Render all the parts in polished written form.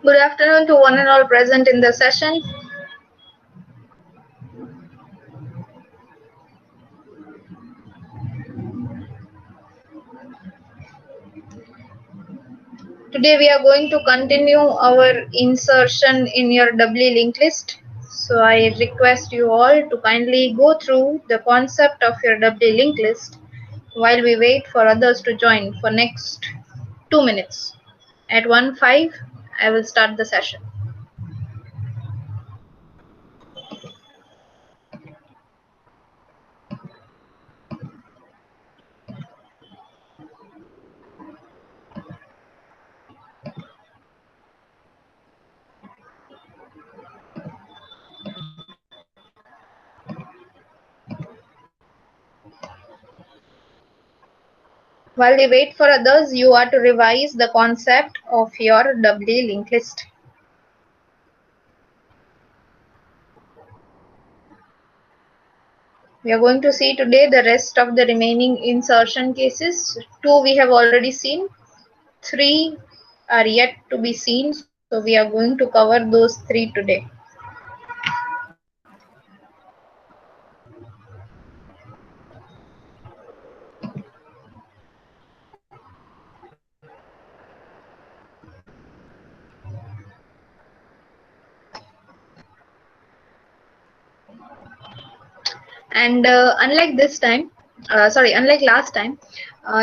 Good afternoon to one and all present in the session. Today we are going to continue our insertion in your doubly linked list. So I request you all to kindly go through the concept of your doubly linked list while we wait for others to join for next 2 minutes. At 1:05, I will start the session. While we wait for others, you are to revise the concept of your doubly linked list. We are going to see today the rest of the remaining insertion cases. 2 we have already seen. 3 are yet to be seen. So we are going to cover those 3 today. And unlike last time,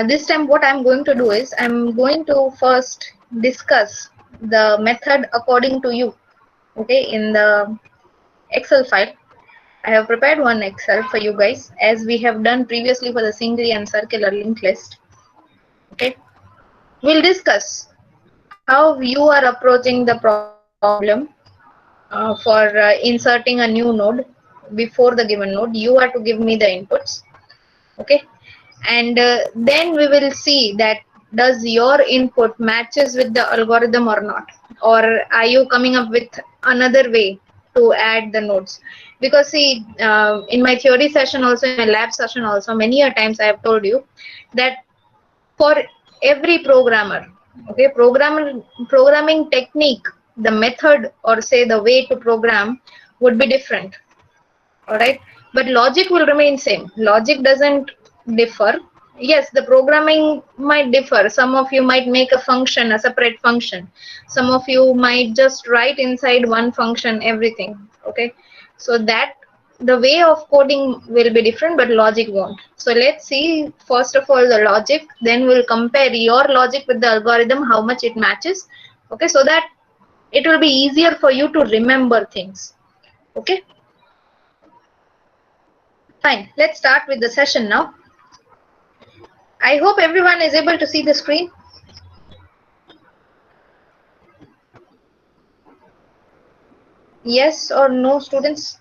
this time what I'm going to do is I'm going to first discuss the method according to you. Okay, in the Excel file, I have prepared one Excel for you guys as we have done previously for the singly and circular linked list. Okay, we'll discuss how you are approaching the problem for inserting a new node before the given node. You are to give me the inputs. Okay, and then we will see that does your input matches with the algorithm or not, or are you coming up with another way to add the nodes. Because see, in my theory session also, in my lab session also, many a times I have told you that for every programmer, okay, programming technique, the method or say the way to program would be different. All right, but logic will remain same. Logic doesn't differ. Yes, the programming might differ. Some of you might make a function, a separate function. Some of you might just write inside one function everything. Okay, so that the way of coding will be different, but logic won't. So let's see first of all the logic, then we'll compare your logic with the algorithm, how much it matches. Okay, so that it will be easier for you to remember things. Okay, fine, let's start with the session now. I hope everyone is able to see the screen. Yes or no, students?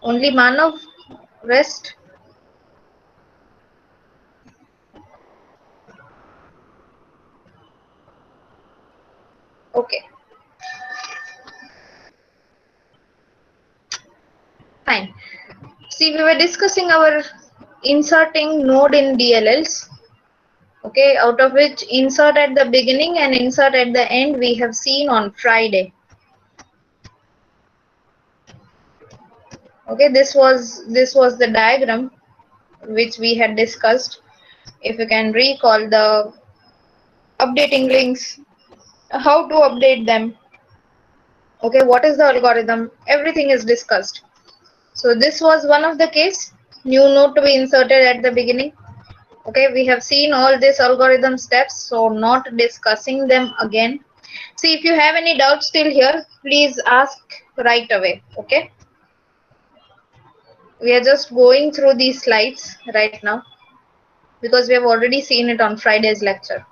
Only Manav? Rest? Okay. Fine. See, we were discussing our inserting node in DLLs. Okay, out of which insert at the beginning and insert at the end we have seen on Friday. Okay, this was the diagram which we had discussed. If you can recall the updating links, how to update them. Okay, what is the algorithm? Everything is discussed. So this was one of the case, new node to be inserted at the beginning. Okay, we have seen all these algorithm steps, so not discussing them again. See, if you have any doubts still here, please ask right away. Okay, we are just going through these slides right now because we have already seen it on Friday's lecture.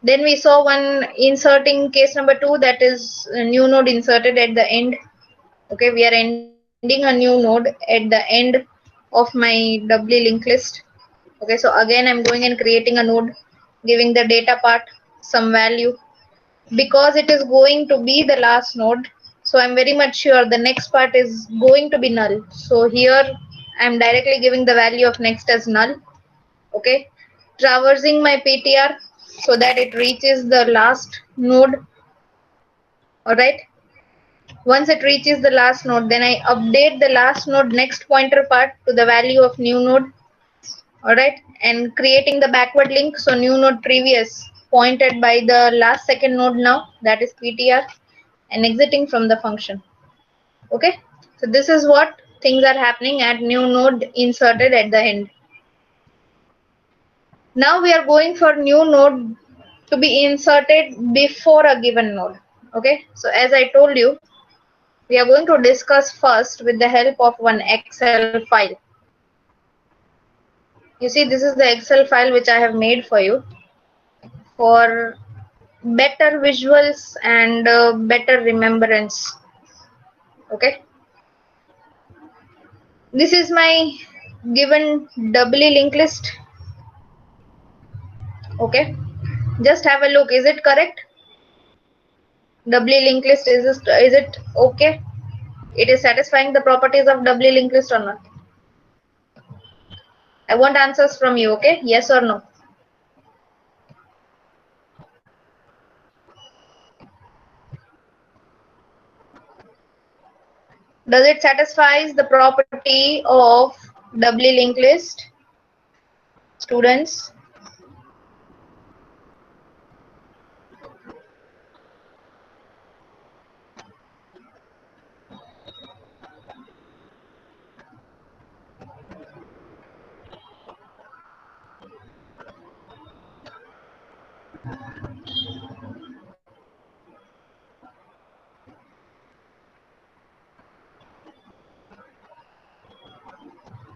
Then we saw one inserting case number 2, that is a new node inserted at the end. Okay, we are ending a new node at the end of my doubly linked list. Okay, so again I'm going and creating a node, giving the data part some value. Because it is going to be the last node, so I'm very much sure the next part is going to be null. So here I'm directly giving the value of next as null. Okay, traversing my PTR so that it reaches the last node. Alright, once it reaches the last node, then I update the last node next pointer part to the value of new node. Alright, and creating the backward link, so new node previous pointed by the last second node now, that is PTR, and exiting from the function. Okay, so this is what things are happening at new node inserted at the end. Now we are going for new node to be inserted before a given node. Okay, so as I told you, we are going to discuss first with the help of one Excel file. You see, this is the Excel file which I have made for you for better visuals and better remembrance. Okay, this is my given doubly linked list. Okay, just have a look. Is it correct? Doubly linked list, is it okay? It is satisfying the properties of doubly linked list or not? I want answers from you. Okay, yes or no? Does it satisfies the property of doubly linked list, students?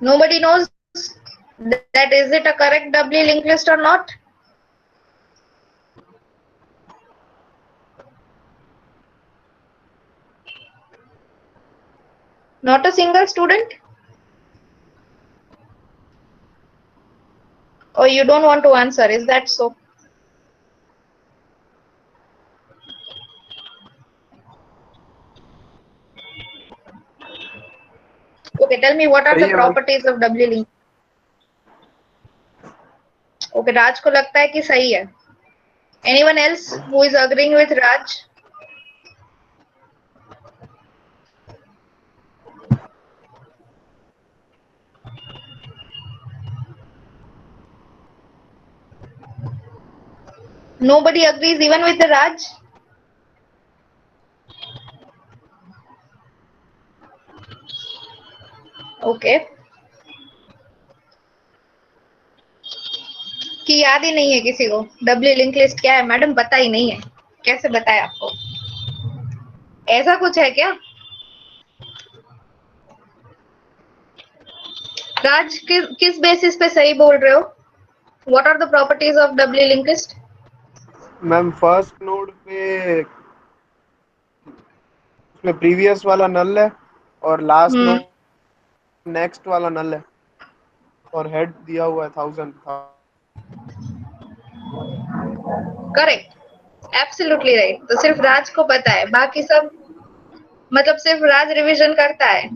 Nobody knows that is it a correct doubly linked list or not? Not a single student? Or you don't want to answer, is that so? Okay, tell me what are the properties of doubly linked? Okay, Raj को लगता है कि सही है. Anyone else who is agreeing with Raj? Nobody agrees even with the Raj? Okay. कि याद ही नहीं है किसी को डब्ल्यू लिंक लिस्ट क्या है मैडम पता ही नहीं है कैसे बताए आपको ऐसा कुछ है क्या राज किस बेसिस पे सही बोल रहे हो what are the properties of W link list ma'am first node पे उसमें प्रीवियस वाला नल है और लास्ट नोड नेक्स्ट वाला नल है और हेड दिया हुआ है 1000 करेक्ट एब्सोल्युटली राइट तो सिर्फ राज को पता है बाकी सब मतलब सिर्फ राज रिवीजन करता है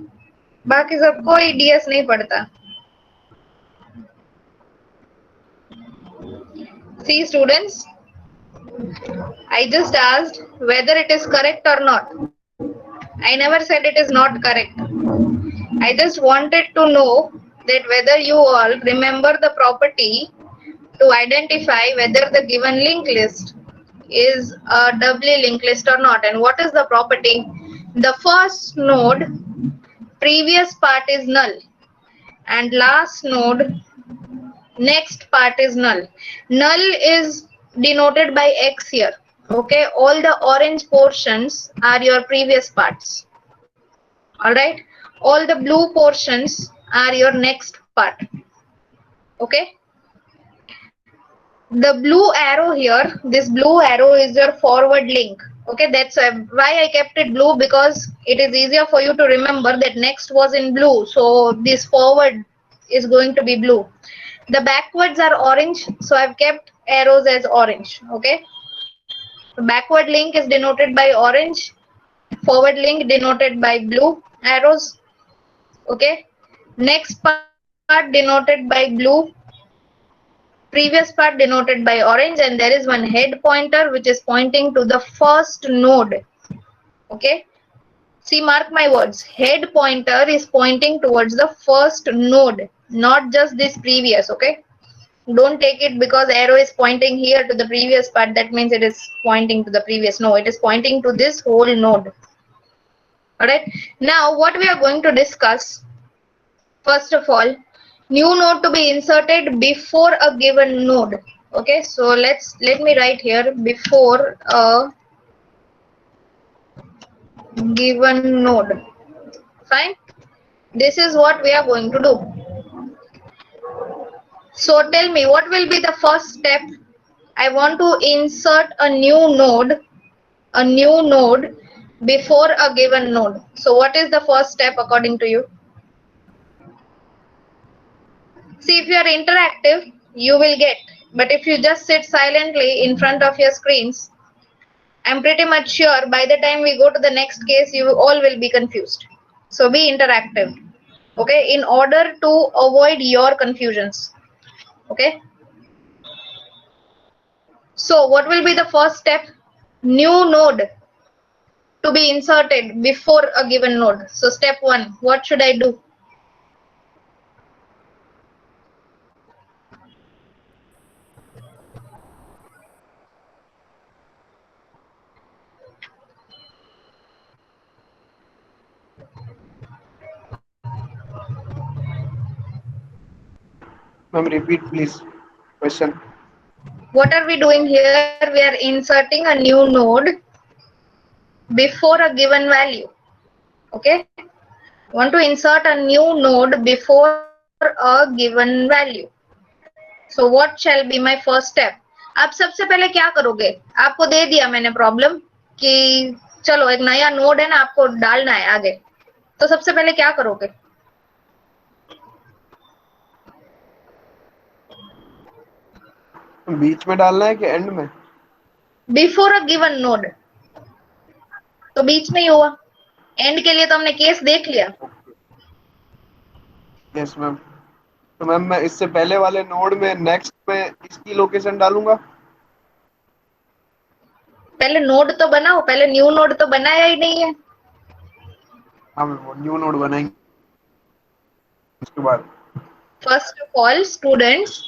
बाकी सब कोई डीएस नहीं पढ़ता See students, I just asked whether it is correct or not. I never said it is not correct. I just wanted to know that whether you all remember the property to identify whether the given linked list is a doubly linked list or not. And what is the property? The first node previous part is null and last node next part is null. Null is denoted by X here. Okay, all the orange portions are your previous parts. Alright, all the blue portions are your next part. Okay, the blue arrow here, this blue arrow is your forward link. Okay, that's why I kept it blue, because it is easier for you to remember that next was in blue, so this forward is going to be blue. The backwards are orange, so I've kept arrows as orange. Okay, backward link is denoted by orange, forward link denoted by blue arrows. Okay, next part denoted by blue, previous part denoted by orange, and there is one head pointer which is pointing to the first node. Okay, see, mark my words, head pointer is pointing towards the first node, not just this previous. Okay, don't take it because arrow is pointing here to the previous part, that means it is pointing to the previous. No, it is pointing to this whole node. All right, now what we are going to discuss, first of all, new node to be inserted before a given node. Okay, so let me write here, before a given node. Fine, this is what we are going to do. So tell me, what will be the first step? I want to insert a new node before a given node. So what is the first step according to you? See, if you are interactive, you will get. But if you just sit silently in front of your screens, I'm pretty much sure by the time we go to the next case, you all will be confused. So be interactive, okay, in order to avoid your confusions. Okay. So what will be the first step? New node to be inserted before a given node. So step 1, what should I do? Ma'am, repeat please. Question. What are we doing here? We are inserting a new node before a given value. Okay. Want to insert a new node before a given value. So what shall be my first step? आप सबसे पहले क्या करोगे? आपको दे दिया मैंने problem कि चलो एक नया नोड है ना, आपको डालना है आगे, तो सबसे पहले क्या करोगे? बीच में डालना है कि एंड में? बिफोर अ गिवन नोड, तो बीच में ही हुआ, एंड के लिए तो हमने केस देख लिया. Yes ma'am. तो मैम मैं इससे पहले वाले नोड में नेक्स्ट में इसकी लोकेशन डालूंगा. पहले नोड तो बनाओ, पहले न्यू नोड तो बनाया ही नहीं है. हाँ मैम, वो न्यू नोड बनाएंगे उसके बाद. फर्स्ट ऑफ ऑल स्टूडेंट्स,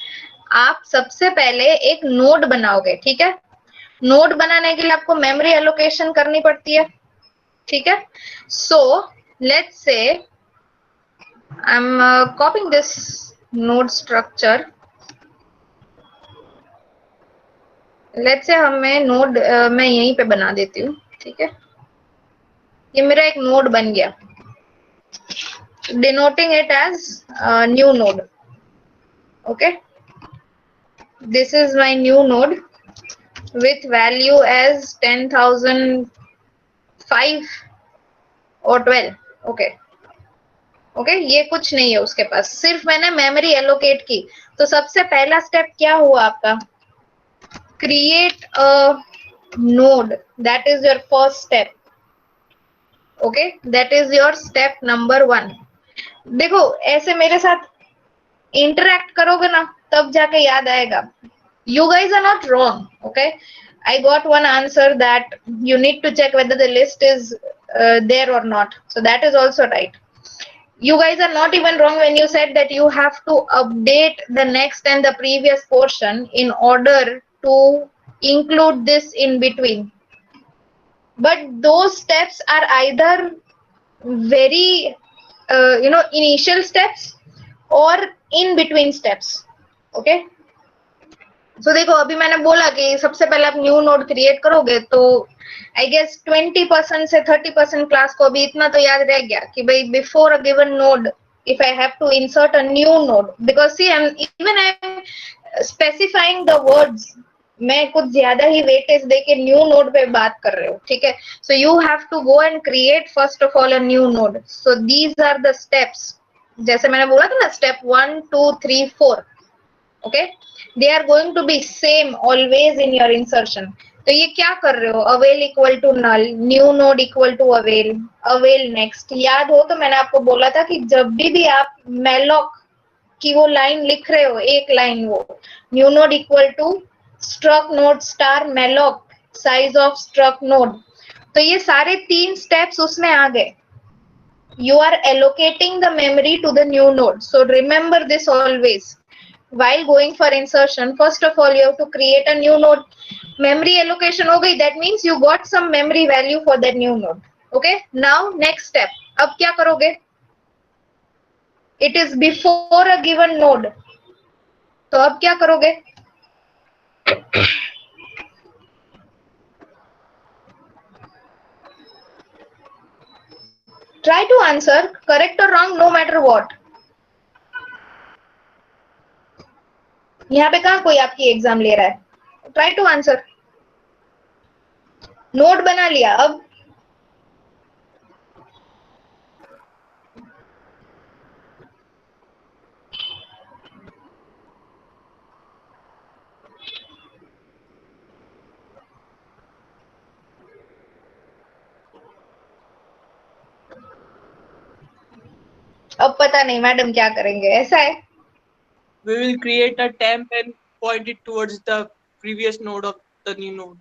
आप सबसे पहले एक नोड बनाओगे. ठीक है, नोड बनाने के लिए आपको मेमोरी एलोकेशन करनी पड़ती है. ठीक है, so let's say I am कॉपिंग this node structure. Let's say हमें नोड मैं यहीं पे बना देती हूँ. ठीक है, ये मेरा एक नोड बन गया, denoting it as new node. Okay, this is my new node with value as 10,005 or 12. Okay, okay, ये कुछ नहीं है उसके पास, सिर्फ मैंने मेमोरी एलोकेट की. तो सबसे पहला स्टेप क्या हुआ आपका? Create a node, that is your first step. Okay, that is your step number 1. देखो, ऐसे मेरे साथ इंटरैक्ट करोगे ना, तब जाके याद आएगा. You guys are not wrong. Okay, I got one answer that you need to check whether the list is there or not. So that is also right. You guys are not even wrong when you said that you have to update the next and the previous portion in order to include this in between. But those steps are either very initial steps or in between steps. Okay, so देखो, अभी मैंने बोला कि सबसे पहले आप new node create करोगे, तो आई गेस 20% से 30% क्लास को अभी इतना तो याद रह गया कि भाई before a given node if I have to insert a new node, because see I'm specifying the words, मैं कुछ ज्यादा ही वेटेज देके न्यू नोड पे बात कर रहे हो. ठीक है, so you have to go and create first of all a new node. So these are the steps, जैसे मैंने बोला था ना, step 1 2 3 4. Okay, they are going to be same always in your insertion. तो ये क्या कर रहे हो, avail equal to null, new node equal to avail, avail next. याद हो तो मैंने आपको बोला था कि जब भी आप मैलॉक की वो लाइन लिख रहे हो, एक लाइन वो new node equal to struct node star malloc size of struct node, तो ये सारे 3 स्टेप्स उसमें आ गए। You are allocating the memory to the new node. So remember this always. While going for insertion, first of all, you have to create a new node. Memory allocation हो गई, that means you got some memory value for that new node. Okay. Now next step. अब क्या करोगे? It is before a given node. तो अब क्या करोगे? Try to answer correct or wrong, no matter what. यहाँ पे कहाँ कोई आपकी एग्जाम ले रहा है? Try to answer. नोड बना लिया, अब अब पता नहीं मैडम क्या करेंगे, ऐसा है। We will create a temp and point it towards the previous node of the new node.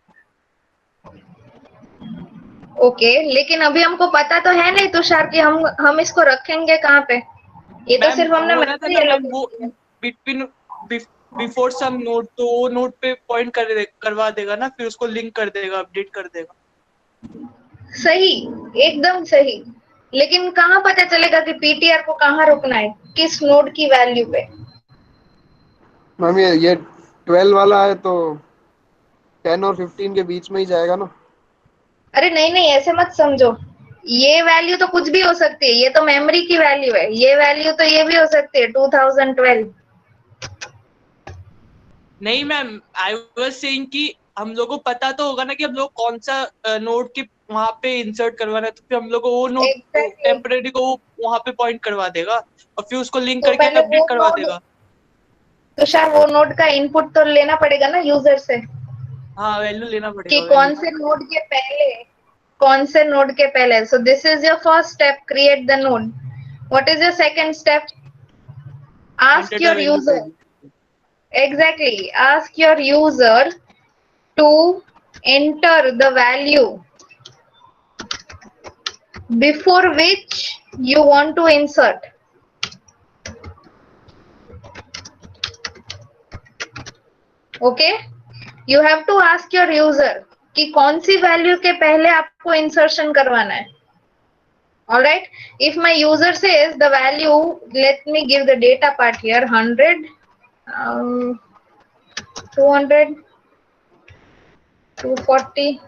Okay, लेकिन अभी हमको पता तो है नहीं तुषार कि हम इसको रखेंगे कहाँ पे। ये तो मैम सिर्फ हमने बोला था ना मैम, मेमोरी वो बिटवीन बिफोर सम नोड, तो वो नोड पे पॉइंट करवा देगा ना, फिर उसको लिंक कर देगा, अपडेट कर देगा। सही, एकदम सही। लेकिन कहाँ पता चलेगा कि पीटीआर को कहाँ रोकना है, किस नोड की वैल्यू पे। मैम ये 12 वाला है तो 10 और 15 के बीच में ही जाएगा ना। अरे नहीं नहीं, ऐसे मत समझो। ये वैल्यू तो कुछ भी हो सकती है, ये तो मेमोरी की वैल्यू है। ये वैल्यू तो ये भी हो सकती है 2012। नहीं मैम, आई वाज सेइंग कि हम लोग को पता तो होगा ना कि हम लोग कौन सा नोड के वहां पे इंसर्ट करवाना है, तो फिर हम लोग को वो नोड एग्जैक्टली। टेम्परेरी को वहां पे पॉइंट करवा देगा और फिर उसको लिंक तो करके पहले वो अपडेट करवा नोड, देगा। तुषार वो नोड का इनपुट तो लेना पड़ेगा ना यूजर से, हाँ, वैल्यू लेना कि पड़ेगा, वैल्यू। कौन से नोड के पहले, कौन से नोड के पहले। So this is your first step, create the node. What is your second step? Ask enter the your value user, to. exactly, ask your user to enter the value before which you want to insert. Okay, you have to ask your user कि कौन सी value के पहले आपको insertion करवाना है। All right, if my user says the value, let me give the data part here, 100, 200, 240,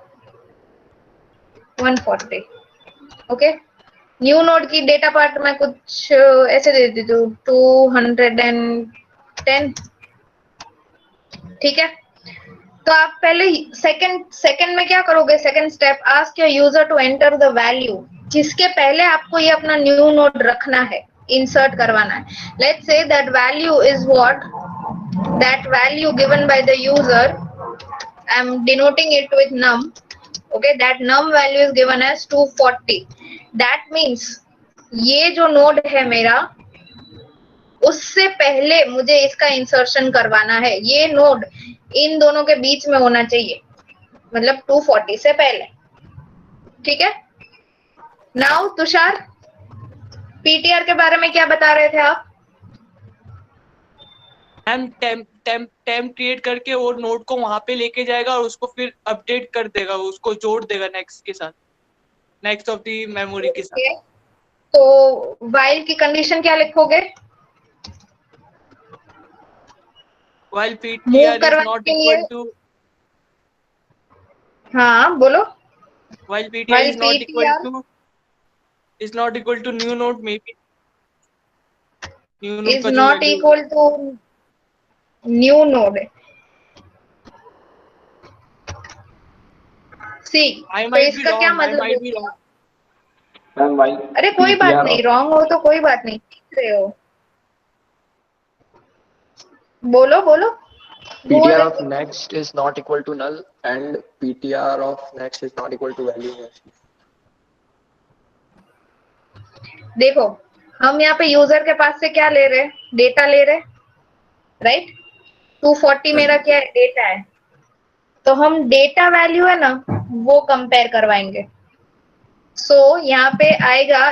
140. Okay, new node की data part में कुछ ऐसे दे देती हूँ 210। ठीक है, तो आप पहले सेकंड में क्या करोगे? Second step, ask your user to enter the value, जिसके पहले आपको ये अपना न्यू नोड रखना है, इंसर्ट करवाना है। Let's say that value is what, that value given by the user, I am denoting it with num. Okay, that num value is given as 240. That means ये जो नोड है मेरा, उससे पहले मुझे इसका इंसर्शन करवाना है। ये नोड इन दोनों के बीच में होना चाहिए, मतलब 240 से पहले। ठीक है, नाउ तुषार, पीटीआर के बारे में क्या बता रहे थे आप? मैम टेम्प क्रिएट करके वो नोड को वहां पे लेके जाएगा और उसको फिर अपडेट कर देगा, उसको जोड़ देगा नेक्स्ट के साथ, नेक्स्ट ऑफ दी मेमोरी के साथ। Okay, तो वाइल की कंडीशन क्या लिखोगे? while मूव ptr is करवाने not के लिए, equal to हाँ बोलो। while ptr while is not equal PTR to new node, maybe new node is का जो not value equal to new node see. I तो might be इसका क्या wrong, I मतलब हो might be wrong. गया? मैम वाई अरे कोई बात पीटीआर नहीं, रॉन्ग हो तो कोई बात नहीं, सीख रहे हो। बोलो बोलो. Who PTR are of next is not equal to null and PTR of next is not equal to value next. देखो, हम यहाँ पे यूजर के पास से क्या ले रहे हैं, डेटा ले रहे हैं, राइट. 240 मेरा क्या है, डेटा है. तो हम डेटा वैल्यू है ना वो कंपेयर करवाएंगे. सो यहाँ पे आएगा,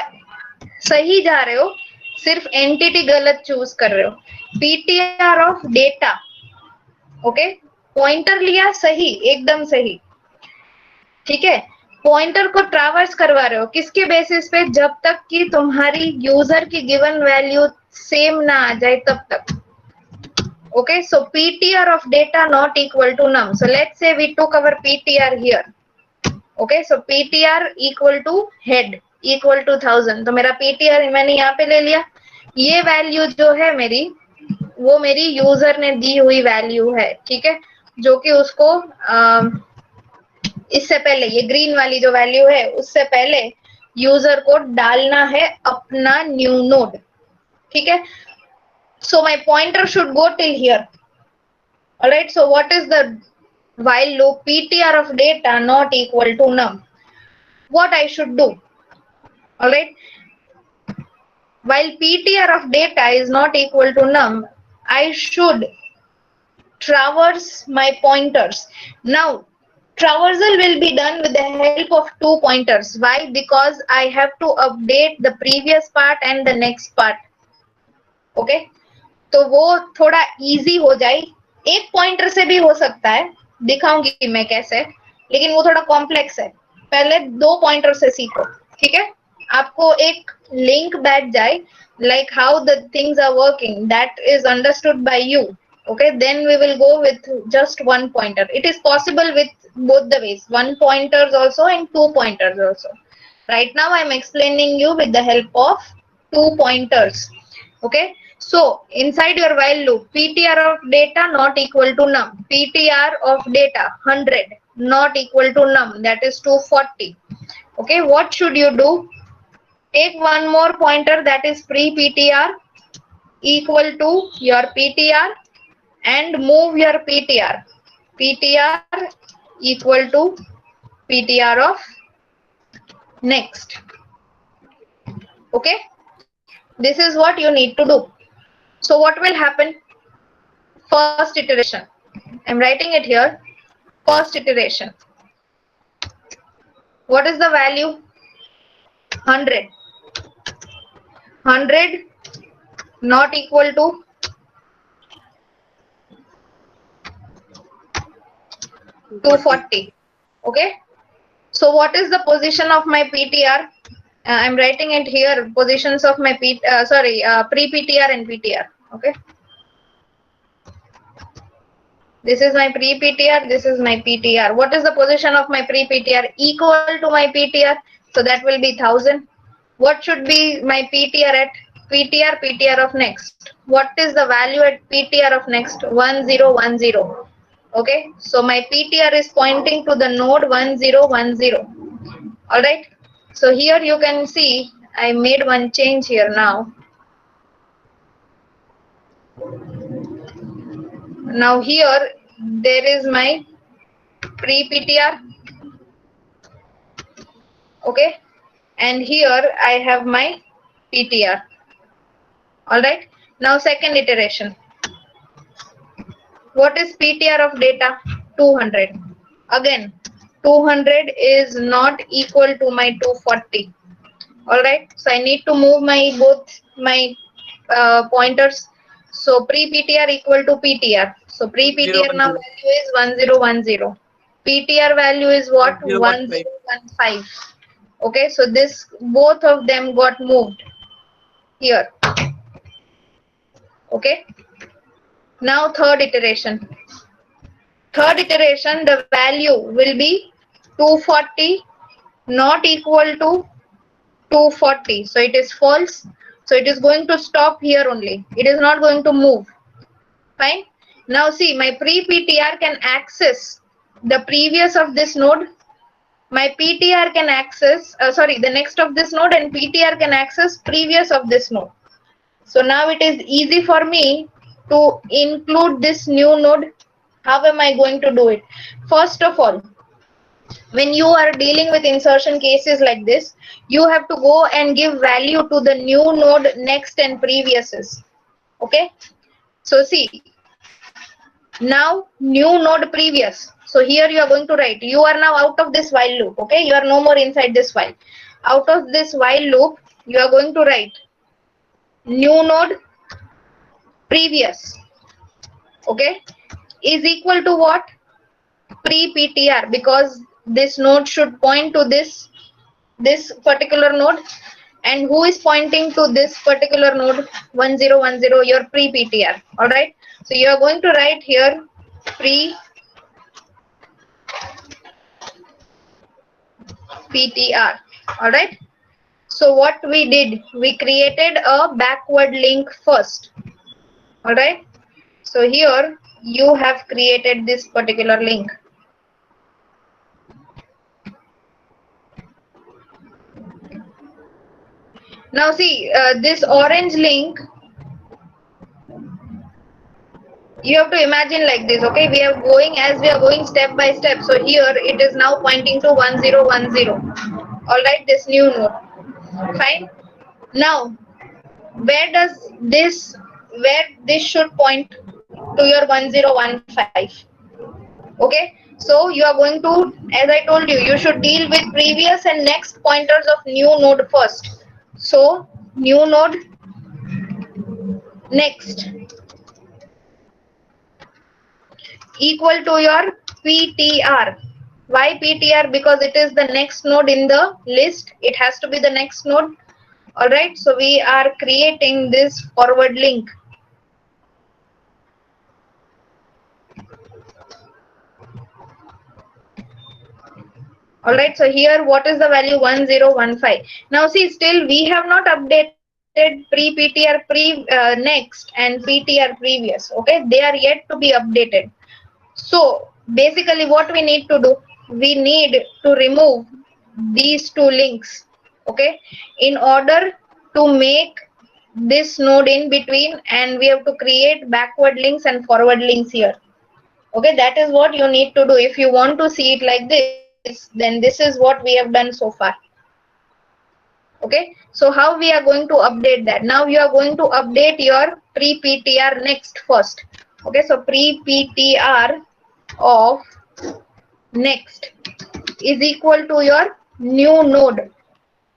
सही जा रहे हो, सिर्फ एंटिटी गलत चूज कर रहे हो. PTR of data, okay. Pointer लिया सही, एकदम सही, ठीक है. पॉइंटर को ट्रैवर्स करवा रहे हो किसके बेसिस पे, जब तक कि तुम्हारी यूजर की गिवन वैल्यू सेम ना आ जाए तब तक. Okay, so PTR of data not equal to num. So let's say we took our PTR here. Okay, so PTR equal to head equal to 1000. तो मेरा PTR मैंने यहाँ पे ले लिया. ये वैल्यू जो है मेरी, वो मेरी यूजर ने दी हुई वैल्यू है, ठीक है, जो कि उसको इससे पहले ये ग्रीन वाली जो वैल्यू है उससे पहले यूजर को डालना है अपना न्यू नोड, ठीक है. So my pointer should go till here. Alright, so what is the while loop? PTR of data not equal to num. What I should do? Alright, while PTR of data is not equal to num, I should traverse my pointers. Now traversal will be done with the help of two pointers. Why? Because I have to update the previous part and the next part. Okay, तो वो थोड़ा easy हो जाए. एक pointer से भी हो सकता है, दिखाऊंगी मैं कैसे, लेकिन वो थोड़ा कॉम्प्लेक्स है. पहले दो पॉइंटर से सीखो, ठीक है. आपको एक लिंक बैठ जाए, like how the things are working, that is understood by you. Okay, then we will go with just one pointer. It is possible with both the ways, one pointers also and two pointers also. Right now I am explaining you with the help of two pointers. Okay, so inside your while loop, PTR of data not equal to num. PTR of data 100 not equal to num, that is 240. Okay, what should you do? Take one more pointer, that is pre-PTR equal to your PTR, and move your PTR. PTR equal to PTR of next. Okay, this is what you need to do. So what will happen? First iteration, I'm writing it here. First iteration, what is the value? 100. 100 not equal to 240. Okay, so what is the position of my PTR? I'm writing it here, positions of my pre-PTR and PTR. Okay, this is my pre-PTR, this is my PTR. What is the position of my pre-PTR? Equal to my PTR, so that will be 1000. What should be my PTR at? PTR of next. What is the value at PTR of next? 1010. Okay, so my PTR is pointing to the node 1010. All right, so here you can see I made one change here now. Now here there is my pre-PTR. Okay, and here I have my PTR. All right, now second iteration. What is PTR of data? 200. Again, 200 is not equal to my 240. All right, so I need to move my both my pointers. So pre-PTR equal to PTR. So pre-PTR now value is 1010. PTR value is what? 1015. Okay, so this both of them got moved here. Okay, now third iteration. Third iteration, the value will be 240 not equal to 240. So it is false. So it is going to stop here only. It is not going to move. Fine. Now see, my pre-PTR can access the previous of this node. My PTR can access, the next of this node, and PTR can access previous of this node. So now it is easy for me to include this new node? How am I going to do it? First of all, when you are dealing with insertion cases like this, you have to go and give value to the new node next and previouses. Okay, so see, now new node previous. So here you are going to write, you are now out of this while loop. Okay, you are no more inside this while. Out of this while loop, you are going to write new node previous. Okay, is equal to what? Pre-PTR, because this node should point to this particular node, and who is pointing to this particular node? 1010, your pre-PTR. All right, so you are going to write here pre-PTR. All right, so what we did, we created a backward link first. All right, so here you have created this particular link. Now see, this orange link, you have to imagine like this. Okay, we are going, as we are going step by step. So here it is now pointing to 1010. All right, this new node. Fine. Now, where this should point to your 1015. Okay, so you are going to, as I told you, you should deal with previous and next pointers of new node first. So new node next equal to your PTR. Why PTR? Because it is the next node in the list. It has to be the next node. All right, so we are creating this forward link. All right, so here what is the value? 1015. Now see, still we have not updated pre-PTR next and PTR previous. Okay, they are yet to be updated. So basically what we need to do, we need to remove these two links. Okay, in order to make this node in between, and we have to create backward links and forward links here. Okay, that is what you need to do. If you want to see it like this, then this is what we have done so far. Okay, so how we are going to update that? Now you are going to update your pre-PTR next first. Okay, so pre-PTR of next is equal to your new node.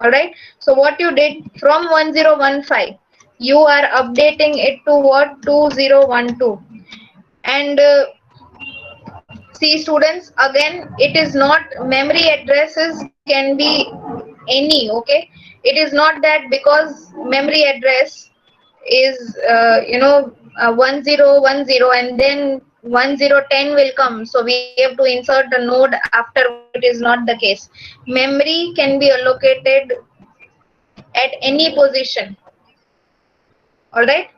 All right, so what you did from 1015, you are updating it to what? 2012. And see students, again, it is not, memory addresses can be any. Okay, it is not that because memory address is 1010 and then 1010 will come, so we have to insert a node afterward. It is not the case. Memory can be allocated at any position. All right,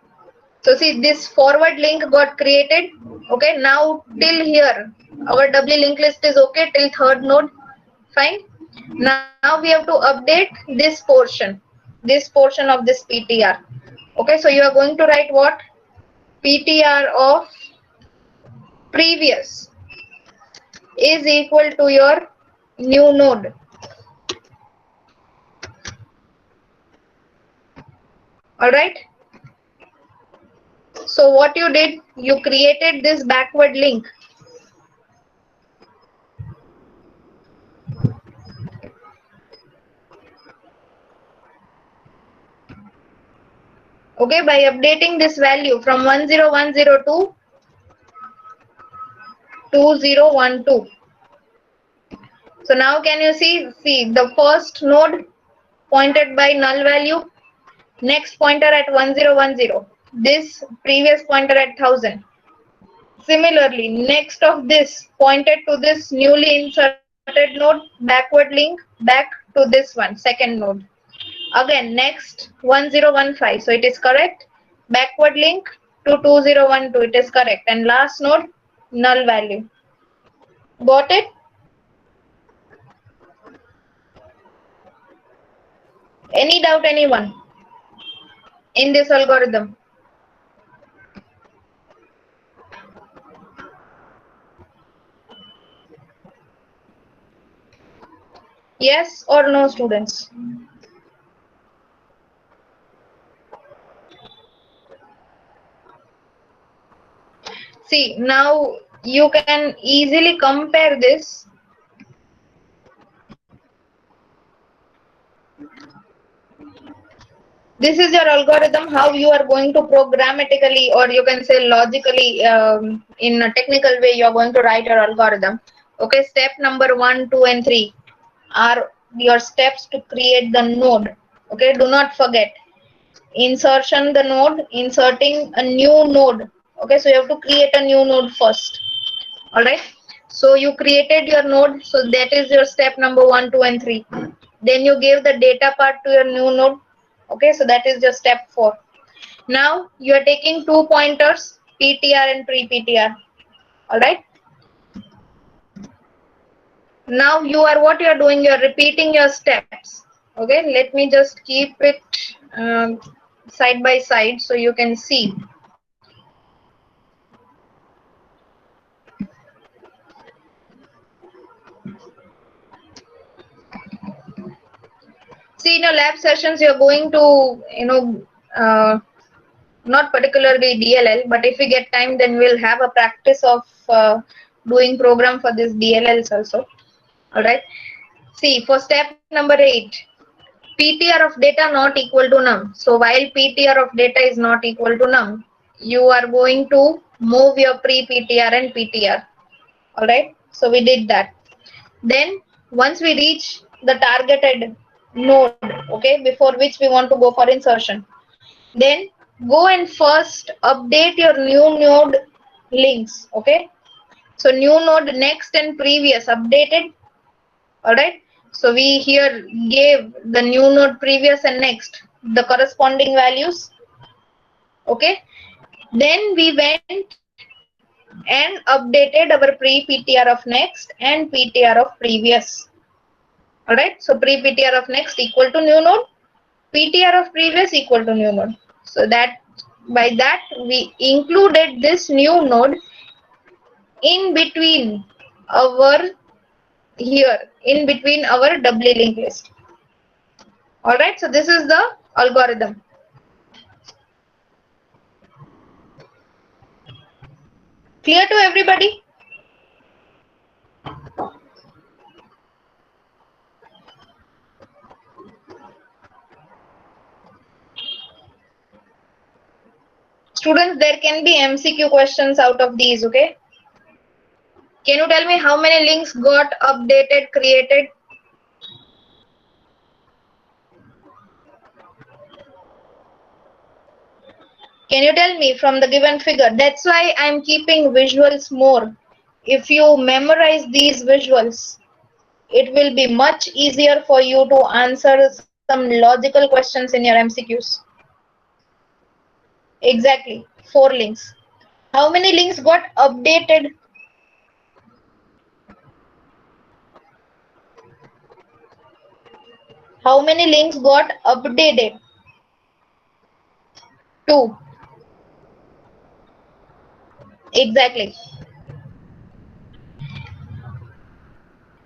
so see, this forward link got created. Okay, now till here our doubly linked list is okay till third node. Fine. Now we have to update this portion of this PTR. Okay, so you are going to write what? PTR of previous is equal to your new node. All right, so what you did, you created this backward link. Okay, by updating this value from 1010 to 2012. So now can you see the first node pointed by null value, next pointer at 1010, this previous pointer at 1000. Similarly, next of this pointed to this newly inserted node, backward link back to this one, second node. Again, next 1015, so it is correct. Backward link to 2012, it is correct. And last node, null value. Got it? Any doubt, anyone, in this algorithm? Yes or no, students? See, now you can easily compare this. This is your algorithm, how you are going to programmatically, or you can say logically, in a technical way, you are going to write your algorithm. Okay, step number 1, 2, and 3 are your steps to create the node. Okay, do not forget. Insertion the node, inserting a new node. Okay, so you have to create a new node first. Alright, so you created your node, so that is your step number 1, 2, and 3. Then you gave the data part to your new node. Okay, so that is your step 4. Now you are taking 2 pointers, PTR and pre-PTR. Alright, now what you are doing, you are repeating your steps. Okay, let me just keep it side by side so you can see. See, in your lab sessions, you're going to, not particularly DLL, but if we get time, then we'll have a practice of doing program for this DLLs also. All right. See, for step number 8, PTR of data not equal to num. So while PTR of data is not equal to num, you are going to move your pre-PTR and PTR. All right. So we did that. Then once we reach the targeted node, okay, before which we want to go for insertion, then go and first update your new node links. Okay, so new node next and previous updated. All right, so we here gave the new node previous and next the corresponding values. Okay, then we went and updated our pre-PTR of next and PTR of previous. Alright, so pre-PTR of next equal to new node, PTR of previous equal to new node. So that by that we included this new node in between our in between our doubly linked list. Alright, so this is the algorithm. Clear to everybody? Students, there can be MCQ questions out of these, okay? Can you tell me how many links got updated, created? Can you tell me from the given figure? That's why I'm keeping visuals more. If you memorize these visuals, it will be much easier for you to answer some logical questions in your MCQs. Exactly, 4 links. How many links got updated? How many links got updated? 2. Exactly.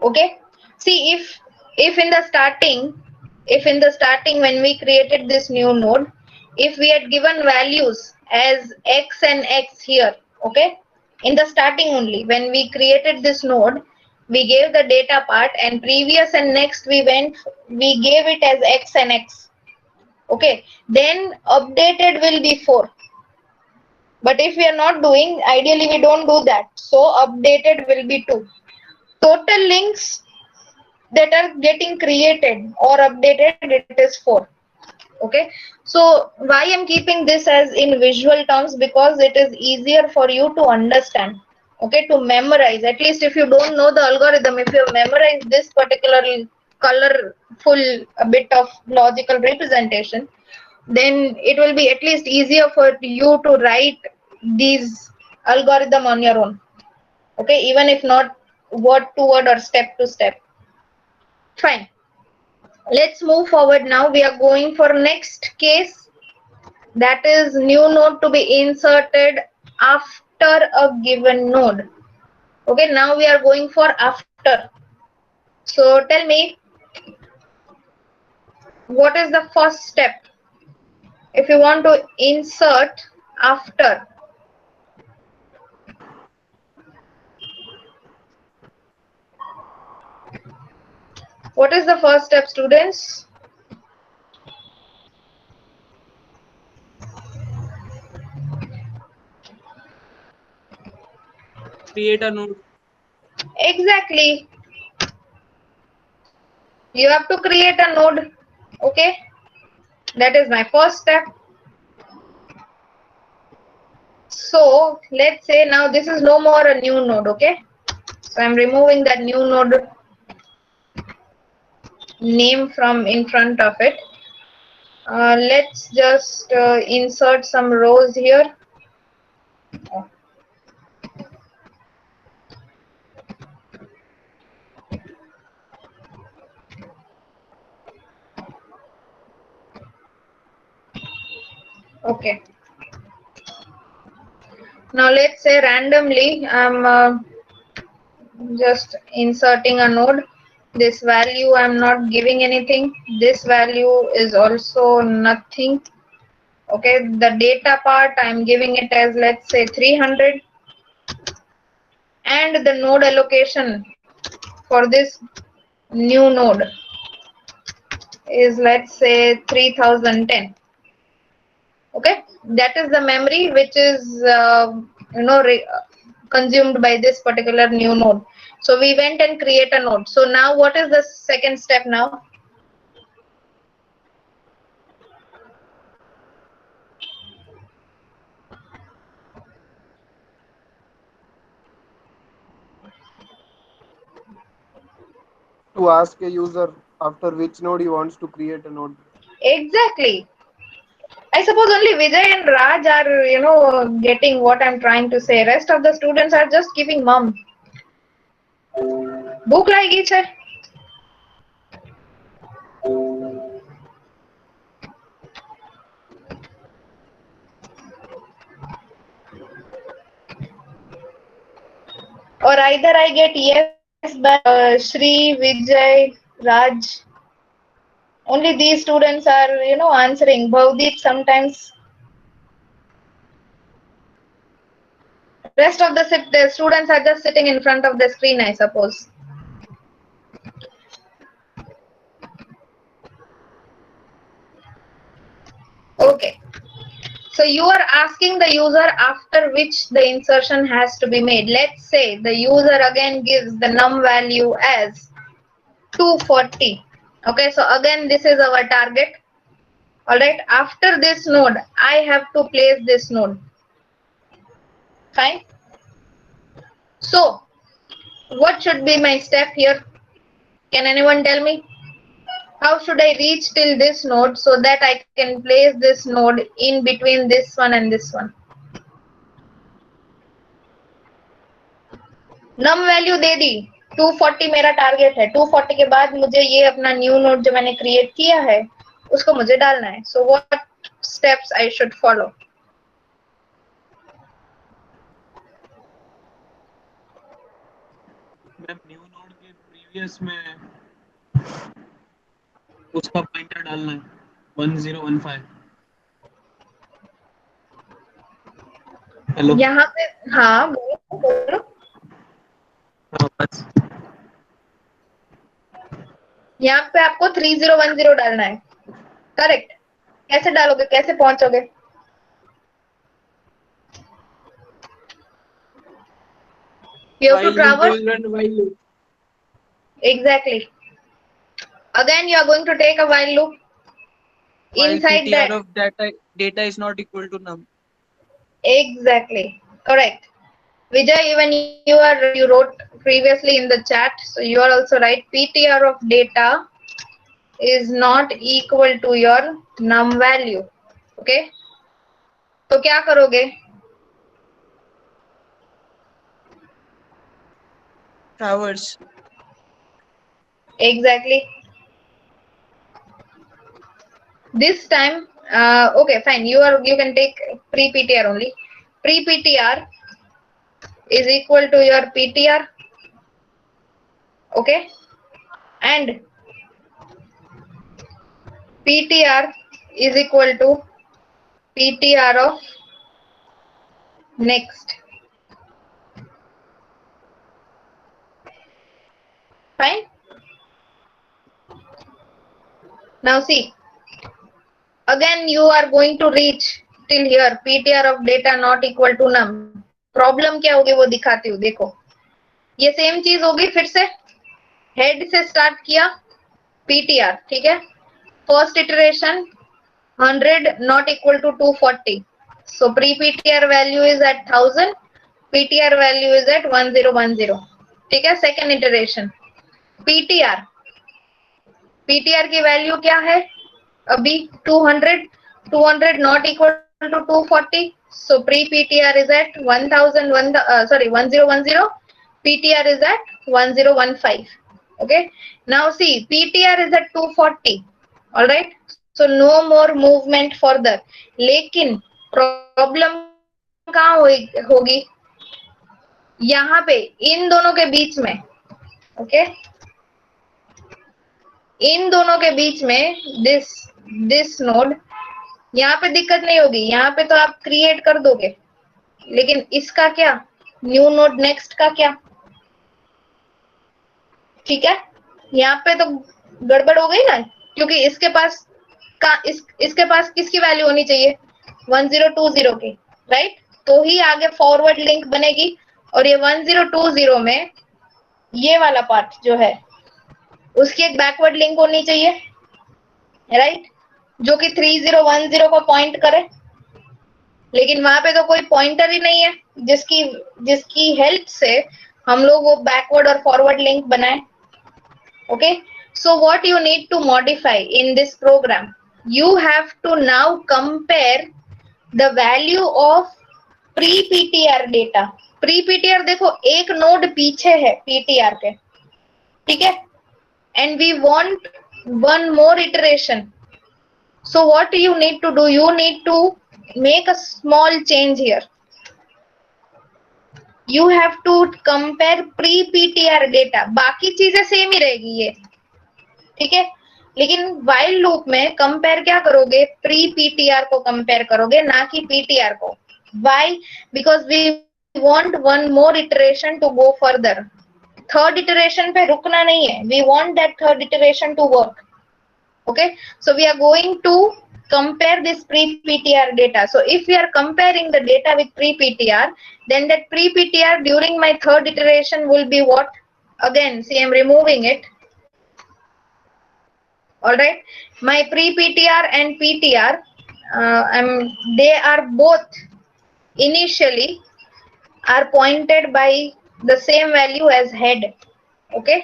Okay. See, if in the starting when we created this new node, if we had given values as x and x here, okay, in the starting only when we created this node, we gave the data part, and previous and next we gave it as x and x. Okay, then updated will be 4. But if we are not doing, ideally we don't do that, so updated will be 2. Total links that are getting created or updated, it is 4. Okay, so why I'm keeping this as in visual terms, because it is easier for you to understand, okay, to memorize. At least if you don't know the algorithm, if you memorize this particular colorful a bit of logical representation, then it will be at least easier for you to write these algorithm on your own. Okay, even if not word to word or step to step. Fine. Let's move forward now. We are going for next case, that is new node to be inserted after a given node. Okay, now we are going for after. So tell me, what is the first step if you want to insert after? What is the first step, students? Create a node. Exactly. You have to create a node. Okay. That is my first step. So let's say now this is no more a new node. Okay. So I'm removing that new node name from in front of it. Let's just insert some rows here. Okay. Now let's say randomly I'm just inserting a node. This value I'm not giving anything. This value is also nothing. Okay, the data part I'm giving it as, let's say, 300, and the node allocation for this new node is, let's say, 3010. Okay, that is the memory which is consumed by this particular new node. So we went and create a node. So now what is the second step now? To ask a user after which node he wants to create a node. Exactly. I suppose only Vijay and Raj are, getting what I'm trying to say. Rest of the students are just giving mum. भूख लागी छे? Or either I get yes by Shri, Vijay, Raj. Only these students are, answering. Bhavdeep sometimes. Rest of the students are just sitting in front of the screen, I suppose. Okay. So you are asking the user after which the insertion has to be made. Let's say the user again gives the num value as 240. Okay, so again this is our target. Alright, after this node, I have to place this node. Fine. So, what should be my step here? Can anyone tell me? How should I reach till this node so that I can place this node in between this one and this one? नम value दे दी 240 मेरा target है 240 के बाद मुझे ये अपना न्यू नोड जो मैंने क्रिएट किया है उसको मुझे डालना है so what steps I should follow ma'am new node के प्रीवियस में उसका पॉइंटर डालना है 1015. हेलो. यहाँ पे हाँ बोलो बस यहाँ पे आपको 3010 डालना है करेक्ट कैसे डालोगे कैसे पहुंचोगे you have to traverse exactly again you are going to take a while loop inside PTR that of data is not equal to num. exactly correct Vijay even you wrote previously in the chat so you are also right PTR of data is not equal to your num value okay तो क्या करोगे Traverse. exactly this time okay fine you can take pre PTR only pre PTR is equal to your PTR okay and PTR is equal to PTR of next. Fine. Now see, again you are going to reach till here PTR of data not equal to num. Problem क्या होगी वो दिखाती हूँ. देखो ये same चीज होगी फिर से. हेड से स्टार्ट किया PTR, ठीक है. First iteration 100 not equal to 240. So pre PTR value is at 1000, PTR value is at 1010. ठीक है. सेकेंड इटरेशन PTR की वैल्यू क्या है अभी 200 not equal to 240. So pre PTR is at 1010. PTR is at 1015. Okay. Now see, PTR is at 240. All right. So no more movement further. लेकिन problem कहाँ होगी यहाँ पे इन दोनों के बीच में. ओके. इन दोनों के बीच में दिस नोड, यहाँ पे दिक्कत नहीं होगी. यहाँ पे तो आप क्रिएट कर दोगे. लेकिन इसका क्या, न्यू नोड नेक्स्ट का क्या. ठीक है. यहाँ पे तो गड़बड़ हो गई ना, क्योंकि इसके पास किसकी वैल्यू होनी चाहिए 1020 की. राइट. तो ही आगे फॉरवर्ड लिंक बनेगी. और ये 1020 में ये वाला पार्ट जो है उसकी एक बैकवर्ड लिंक होनी चाहिए. राइट. जो कि 3010 को पॉइंट करे. लेकिन वहां पे तो कोई पॉइंटर ही नहीं है जिसकी हेल्प से हम लोग वो बैकवर्ड और फॉरवर्ड लिंक बनाए. Okay. So what you need to modify in this program, you have to now compare the value of pre PTR data. Pre PTR देखो एक नोड पीछे है पीटीआर के. ठीक है. And we want one more iteration. So what you need to do, you need to make a small change here. You have to compare pre-PTR data. बाकी चीजें same ही रहेगी ये. ठीक है. लेकिन while loop में कंपेयर क्या करोगे, pre-PTR को कंपेयर करोगे ना कि PTR को. Why? Because we want one more iteration to go further. Third iteration पे रुकना नहीं है. We want that third iteration to work. Okay, so we are going to compare this pre-PTR data. So if we are comparing the data with pre-PTR, then that pre-PTR during my third iteration will be what? Again, see, I'm removing it. All right, my pre-PTR and PTR, they are both initially are pointed by the same value as head. Okay,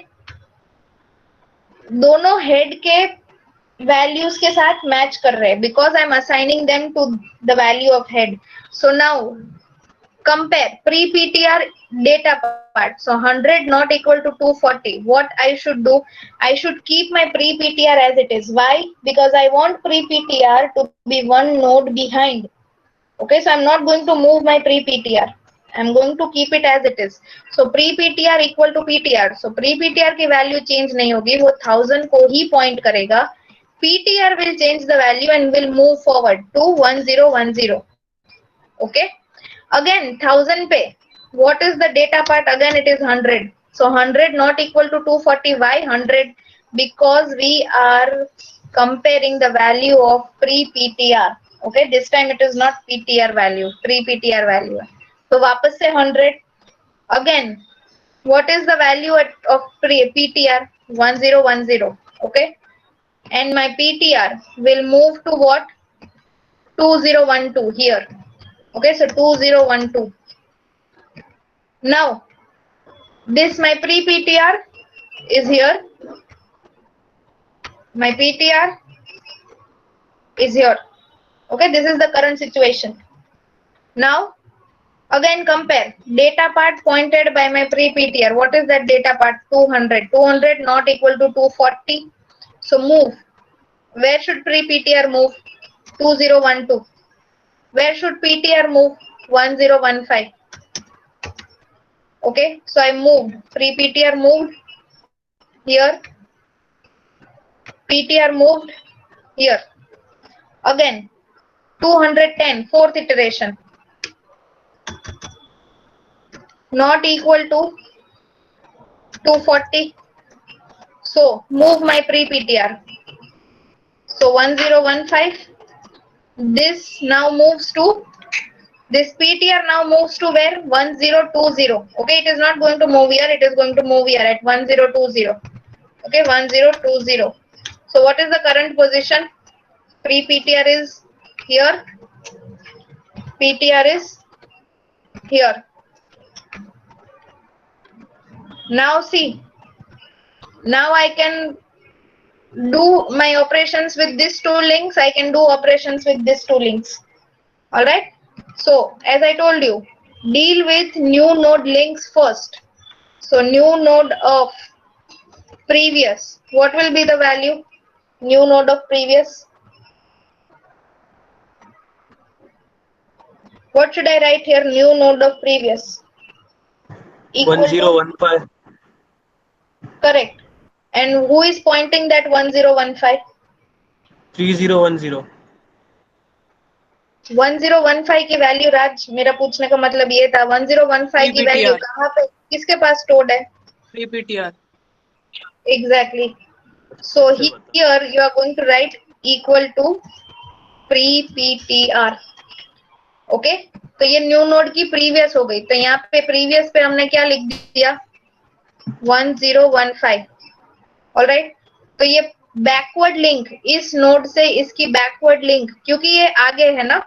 दोनों head के values के साथ match कर रहे हैं because I am assigning them to the value of head. So now compare pre PTR data part. So 100 not equal to 240. What I should do, I should keep my pre PTR as it is. Why? Because I want pre PTR to be one node behind. Okay. So I am not going to move my pre PTR. I am going to keep it as it is. So pre PTR equal to PTR. So pre PTR की value change नहीं होगी, वो 1000 को ही point करेगा. PTR will change the value and will move forward to 1010. Okay. Again 1000 पे what is the data part? Again it is 100. So 100 not equal to 240. Why 100? Because we are comparing the value of pre PTR. Okay. This time it is not PTR value, pre PTR value. So वापस से 100. Again what is the value of pre PTR? 1010. Okay. And my PTR will move to what? 2012 here. Okay, so 2012. Now, this my pre-PTR is here. My PTR is here. Okay, this is the current situation. Now, again compare. Data part pointed by my pre-PTR. What is that data part? 200. 200 not equal to 240. So move. Where should pre-PTR move? 2012. Where should PTR move? 1015. Okay, so I moved. Pre-PTR moved here. PTR moved here. Again 210, fourth iteration, not equal to 240. So move my pre-PTR. So 1015. This now moves to, this PTR now moves to where? 1020. Okay, it is not going to move here, it is going to move here at 1020. Okay, 1020. So what is the current position? Pre-PTR is here, PTR is here. Now see, now I can do my operations with these two links, I can do operations with these two links. Alright. So as I told you, deal with new node links first. So new node of previous, what will be the value? New node of previous. What should I write here? New node of previous. Equal 1015. Correct. And who is pointing that 1015? 3010. 1015 की value, राज मेरा पूछने का मतलब ये था, 1015 की value कहाँ पे, किसके पास स्टोर्ड है? PPTR. Exactly. So here you are going to write equal to pre-PTR. Okay, तो ये न्यू नोड की प्रीवियस हो गई, तो यहाँ पे प्रीवियस पे हमने क्या लिख दिया? 1015. ऑलराइट, तो ये बैकवर्ड लिंक, इस नोड से इसकी बैकवर्ड लिंक, क्योंकि ये आगे है ना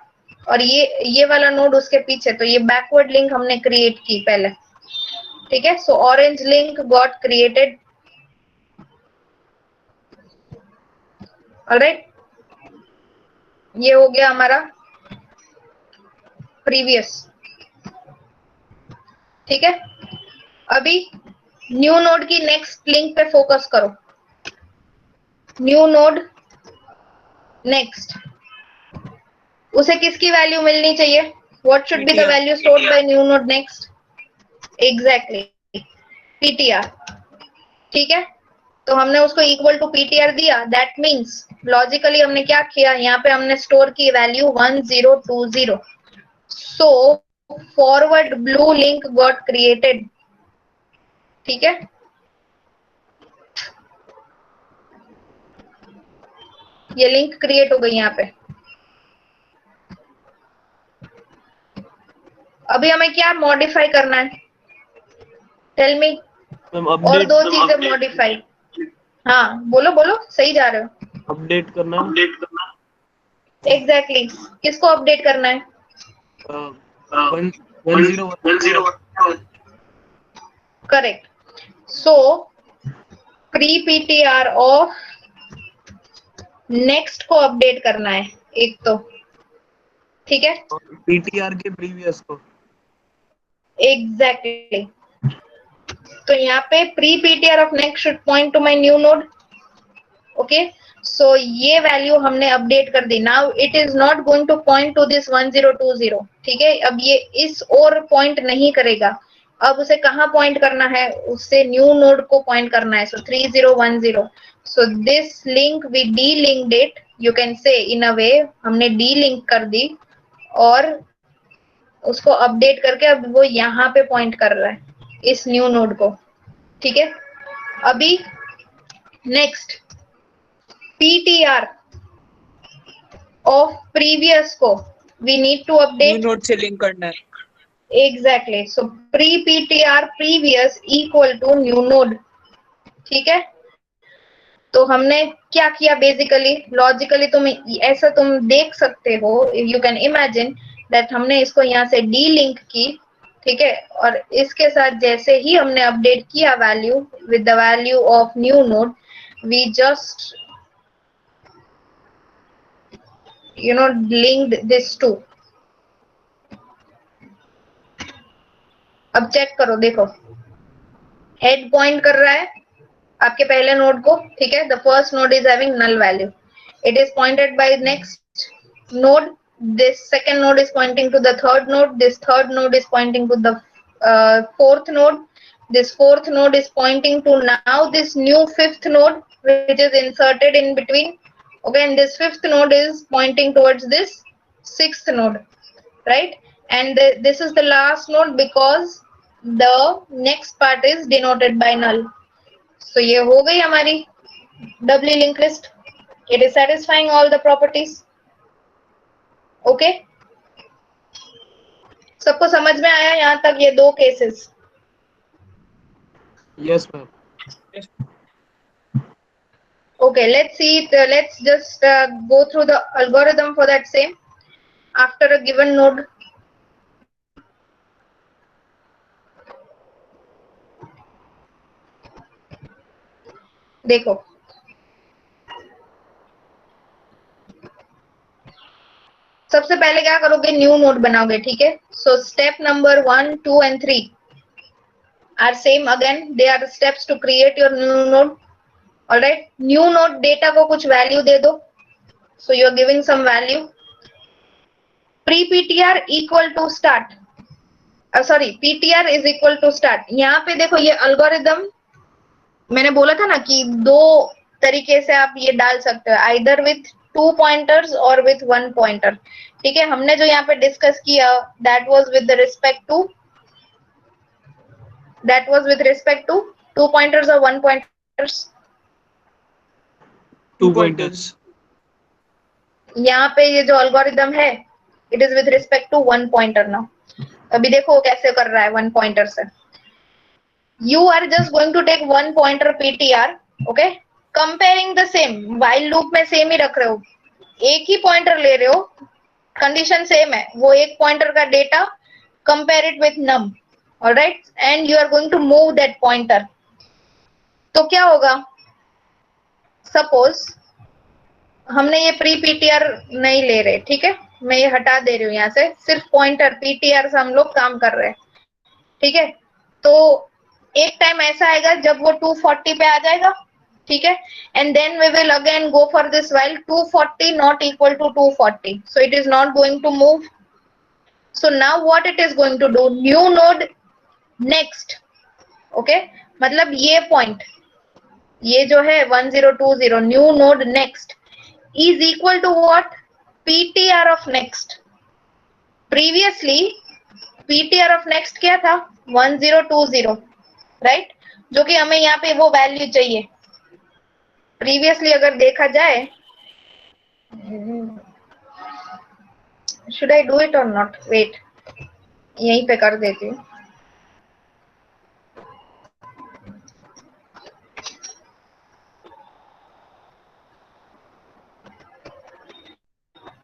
और ये वाला नोड उसके पीछे, तो ये बैकवर्ड लिंक हमने क्रिएट की पहले. ठीक है, सो orange link got created. Alright, ये हो गया हमारा प्रीवियस. ठीक है, अभी न्यू नोड की नेक्स्ट लिंक पे फोकस करो. न्यू नोड नेक्स्ट, उसे किसकी वैल्यू मिलनी चाहिए? What should be the value stored bye new node next? Exactly, PTR. ठीक है, तो हमने उसको इक्वल टू पीटीआर दिया. दैट मींस लॉजिकली हमने क्या किया, यहाँ पे हमने स्टोर की value 1020. So forward blue link got created. ठीक है, ये लिंक क्रिएट हो गई यहाँ पे. अभी हमें क्या मॉडिफाई करना है? Tell me. और दो चीजें मॉडिफाई. हाँ बोलो बोलो, सही जा रहे हो. अपडेट करना है. एग्जैक्टली, किसको अपडेट करना है? 1010. Correct. So pre PTR of next को अपडेट करना है एक तो. ठीक है, पीटीआर के प्रीवियस को. एग्जैक्टली. तो यहाँ पे pre PTR of next should point to my new node. Okay, so ये वैल्यू हमने अपडेट कर दी. Now it is not going to point to this 1020. ठीक है, अब ये इस और पॉइंट नहीं करेगा. अब उसे कहाँ पॉइंट करना है? उससे न्यू नोड को पॉइंट करना है. So 3010. So this link we delinked it, you can say in अ वे, हमने डी लिंक कर दी और उसको अपडेट करके अब वो यहाँ पे पॉइंट कर रहा है, इस न्यू नोड को. ठीक है, अभी नेक्स्ट पीटीआर ऑफ प्रीवियस को we need to update. New node से लिंक करना है. Exactly. So pre PTR previous equal to new node. ठीक है, तो हमने क्या किया बेसिकली, लॉजिकली तुम ऐसा तुम देख सकते हो, यू कैन इमेजिन दैट हमने इसको यहाँ से डी लिंक की. ठीक है, और इसके साथ जैसे ही हमने अपडेट किया value with the value of new node, we just linked this to. अब चेक करो, देखो हेड पॉइंट कर रहा है आपके पहले नोड को. ठीक है, the first node is having null value, it is pointed by next node. This second node is pointing to the third node. This third node is pointing to the fourth node. This fourth node is pointing to now this new fifth node which is inserted in between. Okay, and this fifth node is pointing towards this sixth node, right? And this is the last node because the next part is denoted by null. So ये हो गई हमारी doubly linked list. It is satisfying all the properties. Okay, सबको समझ में आया यहाँ तक ये दो cases? Yes, ma'am. Okay, let's see. Let's just go through the algorithm for that same. After a given node, देखो सबसे पहले क्या करोगे, न्यू नोड बनाओगे, ठीक है? So step number 1, 2 and 3 are same again. They are the steps to create your new node. All right, new node data को कुछ value दे दो. So you are giving some value. Pre PTR equal to start. Sorry, PTR is equal to start. यहाँ पे देखो ये algorithm मैंने बोला था ना कि दो तरीके से आप ये डाल सकते हो, either with 2 pointers or with 1 pointer. ठीक है, हमने जो यहाँ पे डिस्कस किया that was with respect to 2 pointers or 1 pointers. 2 pointers. यहाँ पे ये जो algorithm है it is with respect to 1 pointer now. अभी देखो कैसे कर रहा है 1 pointer से. You are just going to take 1 pointer PTR, okay? Comparing the same, while loop में same ही रख रहे हो, एक ही pointer ले रहे हो, condition same है, वो एक pointer का data compare it with num, alright? And you are going to move that pointer. तो क्या होगा? Suppose हमने ये pre PTR नहीं ले रहे, ठीक है? मैं ये हटा दे रही हूँ यहाँ से, सिर्फ pointer PTR से हम लोग काम कर रहे हैं, ठीक है? तो एक टाइम ऐसा आएगा जब वो 240 पे आ जाएगा, ठीक है? And then we will again go for this while 240 not equal to 240, so it is not going to move. So now what it is going to do, new node next, okay? मतलब ये point, ये जो है 1020 new node next is equal to what, PTR of next. Previously PTR of next क्या था, 1020, right? जो कि हमें यहाँ पे वो वैल्यू चाहिए. प्रीवियसली अगर देखा जाए, शुड आई डू इट और नॉट, वेट यहीं पे कर देती हूँ.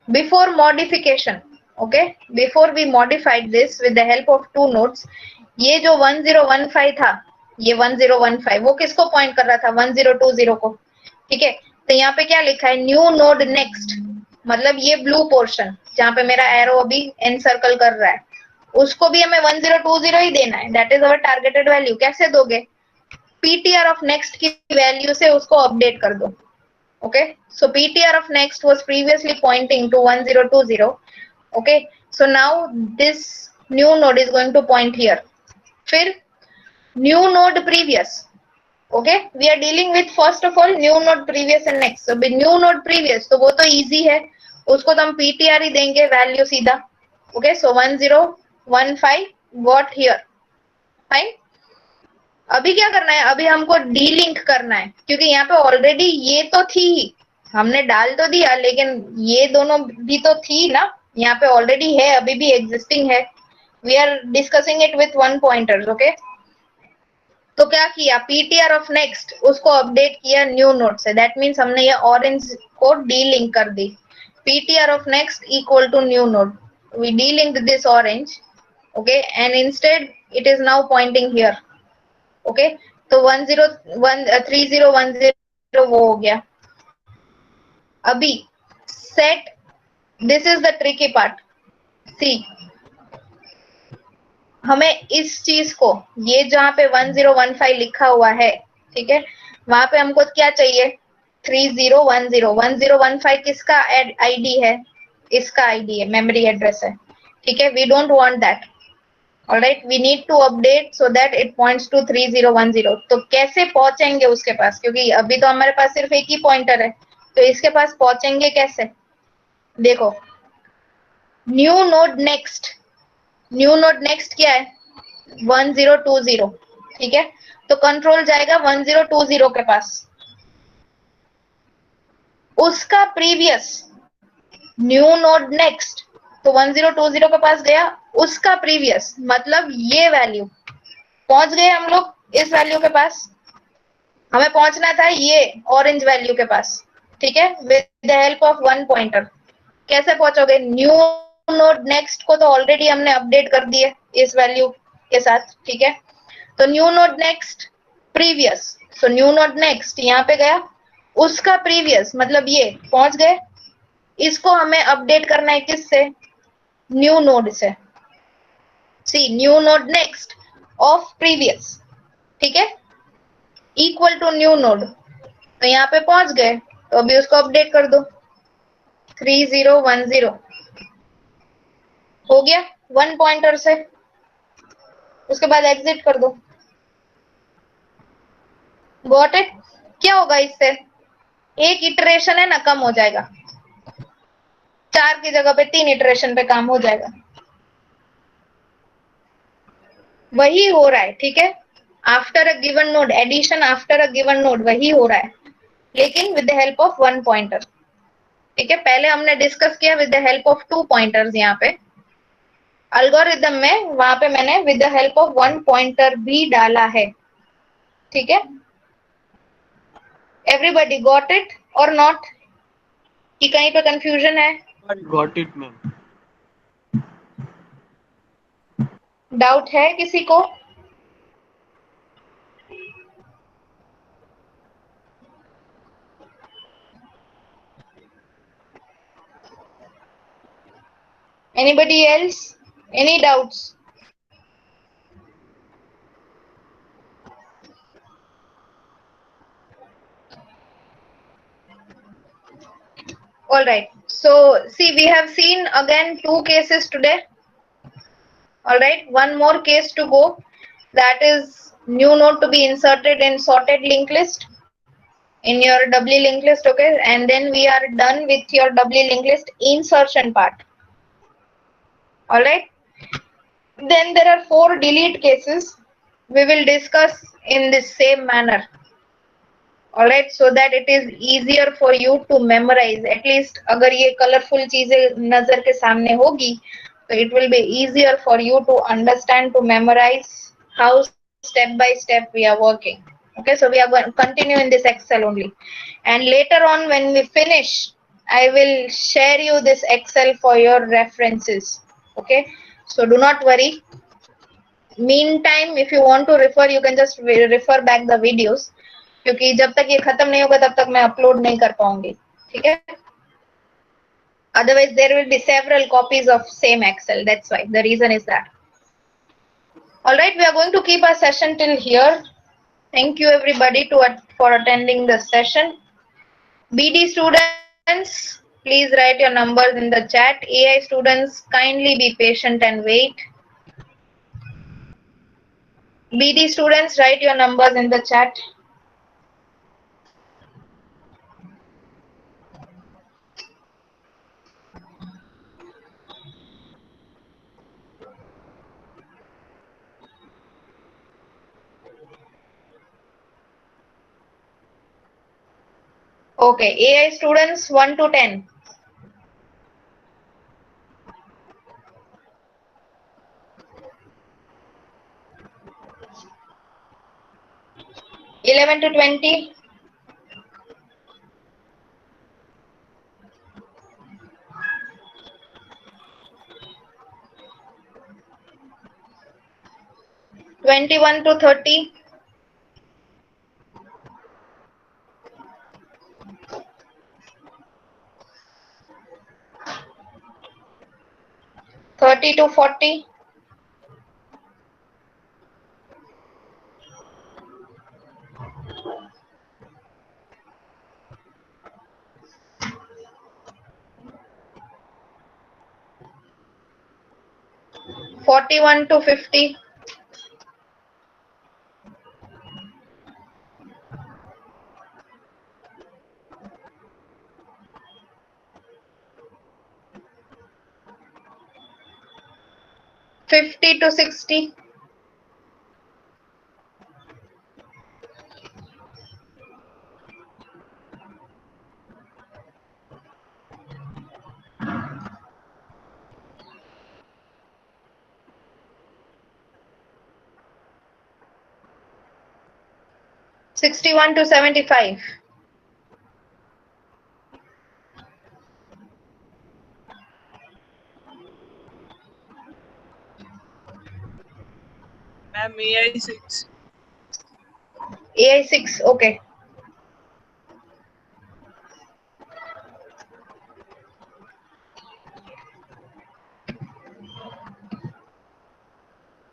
Before modification, okay, before we modified this with the help of two nodes, ये जो 1015 था, ये 1015 वो किसको पॉइंट कर रहा था, 1020 को, ठीक है? तो यहाँ पे क्या लिखा है, न्यू नोड नेक्स्ट, मतलब ये ब्लू पोर्शन जहाँ पे मेरा एरो अभी एन सर्कल कर रहा है, उसको भी हमें 1020 ही देना है. That is our targeted value. कैसे दोगे, पीटीआर ऑफ नेक्स्ट की वैल्यू से उसको अपडेट कर दो. Okay, so PTR of next was previously pointing to 1020. Okay, so now this new node is going to point here. फिर new node previous. Okay, we are dealing with first of all new node previous and next. So new node previous, तो वो तो easy है, उसको तो हम PTR ही देंगे value सीधा. Okay, so 1015 got here. Fine. अभी क्या करना है, अभी हमको डीलिंक करना है, क्योंकि यहाँ पे ऑलरेडी ये तो थी, हमने डाल तो दिया, लेकिन ये दोनों भी तो थी ना, यहाँ पे ऑलरेडी है, अभी भी एग्जिस्टिंग है. We are discussing it with 1 pointers. Okay, तो क्या किया, पीटीआर ऑफ नेक्स्ट उसको अपडेट किया न्यू नोड से. दैट मीन्स हमने ये ऑरेंज को डीलिंक कर दी. PTR of next equal to new node, we delinked this orange. Okay, and instead it is now pointing here. Okay, तो 3010 वो हो गया. अभी set, this is the tricky part. See, हमें इस चीज को, ये जहां पे 1015 लिखा हुआ है, ठीक है, वहां पे हमको क्या चाहिए, 3010. 1015 किसका आईडी है, इसका आईडी है, मेमोरी एड्रेस है, ठीक है. We don't want that. Alright, we need to update so that it points to 3010. तो कैसे पहुंचेंगे उसके पास, क्योंकि अभी तो हमारे पास सिर्फ एक ही पॉइंटर है, तो इसके पास पहुंचेंगे कैसे? देखो, new node next, new node next क्या है? 1020, ठीक है। तो कंट्रोल जाएगा 1020 के पास, उसका प्रीवियस न्यू नोड नेक्स्ट, तो 1020 के पास गया, उसका प्रीवियस मतलब ये वैल्यू, पहुंच गए हम लोग इस वैल्यू के पास। हमें पहुंचना था ये ऑरेंज वैल्यू के पास, ठीक है, with the help of one pointer. कैसे पहुंचोगे? न्यू नोड नेक्स्ट को तो ऑलरेडी हमने अपडेट कर दिए इस वैल्यू के साथ, ठीक है। तो new node next previous, so new node next यहाँ पे गया, उसका प्रीवियस मतलब ये पहुंच गए। इसको हमें अपडेट करना है किससे? न्यू नोड से। See new node next of previous, ठीक है, इक्वल टू न्यू नोड। तो यहाँ पे पहुंच गए, तो अभी उसको अपडेट कर दो, 3010 हो गया वन पॉइंटर से। उसके बाद एग्जिट कर दो। Got it? क्या होगा इससे? एक इटरेशन है ना कम हो जाएगा, 4 की जगह पे 3 इटरेशन पे काम हो जाएगा। वही हो रहा है, ठीक है, after a given node, addition after a given node वही हो रहा है, लेकिन with the help of one pointer, ठीक है। पहले हमने डिस्कस किया with the help of 2 pointers, यहाँ पे अल्गोरिदम में वहां पे मैंने with the help of one pointer भी डाला है, ठीक है। एवरीबडी गॉट इट और नॉट? कि कहीं पे कंफ्यूजन है? Got it ma'am. डाउट है किसी को? Anybody else? Any doubts? All right. So see, we have seen again 2 cases today. All right. One more case to go. That is new node to be inserted in sorted linked list in your doubly linked list. Okay. And then we are done with your doubly linked list insertion part. All right. Then there are 4 delete cases. We will discuss in the same manner. All right, so that it is easier for you to memorize. At least अगर ये colorful चीजें नजर के सामने होगी, so it will be easier for you to understand, to memorize how step by step we are working. Okay, so we are going to continue in this Excel only, and later on when we finish, I will share you this Excel for your references. Okay, so do not worry. Meantime, if you want to refer, you can just refer back the videos. क्योंकि जब तक ये खत्म नहीं होगा तब तक मैं अपलोड नहीं कर पाऊंगी, ठीक है। Otherwise there will be several copies of same Excel. That's why the reason is that. All right, we are going to keep our session till here. Thank you everybody for attending the session. BD students, please write your numbers in the chat. AI students, kindly be patient and wait. BD students, write your numbers in the chat. Okay, AI students 1 to 10. 11 to 20. 21 to 30. 30 to 40. 41 to 50. 50 to 60. $61 to $75. Ma'am, AI 6. AI 6. Okay.